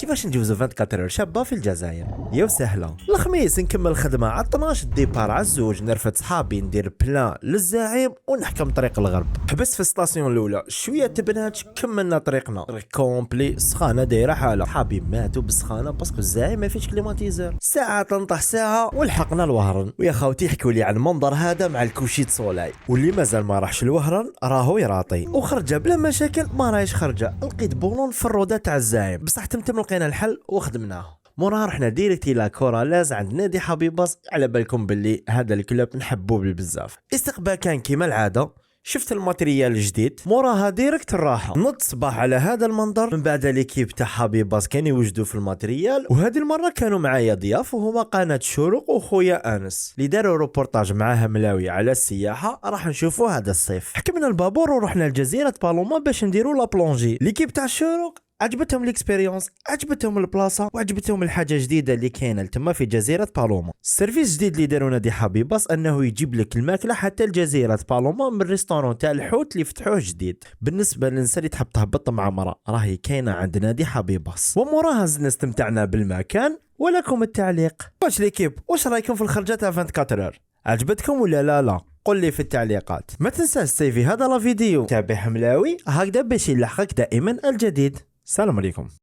كيفاش ندوزو 24 شابه في الجزائر؟ يا وسهله. الخميس نكمل الخدمه على 12 ديبار على الزوج، نرفد صحابي ندير بلان للزعيم ونحكم طريق الغرب. حبست في الستاسيون الاولى شويه تبنات، كملنا طريقنا طريق كومبلي، سخانه دايره حاله، صحابي ماتوا بالسخانه باسكو الزعيم ما فيش كليماتيزور. ساعه تنطح ساعه ولحقنا الوهران، ويا خوتي يحكوا لي على المنظر هذا مع الكوشيت سولاي، واللي مازال ما راحش الوهران راهو يراطي وخرجه بلا مشاكل. ما راهيش خرجه، لقيت بولون في الروضه تاع الزعيم، بصح تمتم لقينا الحل وخدمناه. موراها رحنا ديريكتي لا كورالاز عند نادي حبيباص. على بالكم باللي هذا الكلوب نحبوه بزاف. استقبال كان كيما العاده، شفت الماتريال الجديد، موراها ديريكت الراحه. نط صباح على هذا المنظر. من بعد ليكيب تاع حبيباص كانوا يوجدوا في الماتريال، وهذه المره كانوا معايا ضياف وهما قناه شروق وخويا انس اللي داروا روبورتاج معاها ملاوي على السياحه. راح نشوفوا هذا الصيف. حكمنا البابور ورحنا لجزيره بالوما باش نديروا لا بلونجي. ليكيب تاع شروق عجبتهم الاكسبيريونس، عجبتهم البلاصه، وعجبتهم الحاجه جديده اللي كاينه لتما في جزيره بالوما. السيرفيس جديد اللي داروا نادي حبيباص انه يجيب لك الماكله حتى لجزيره بالوما من الريستورون تاع الحوت اللي فتحوه جديد. بالنسبه للنساء اللي تحب تهبط مع مرأة راهي كاينه عند نادي حبيباص. وموراها زدنا استمتعنا بالمكان. ولكم التعليق. واش ليكيب، واش رايكم في الخرجه تاع 24 اور؟ عجبتكم ولا لا؟ قل لي في التعليقات. ما تنساش تسيفي هذا الفيديو تابع حملاوي هكذا باش يلحقك دائما الجديد. السلام عليكم.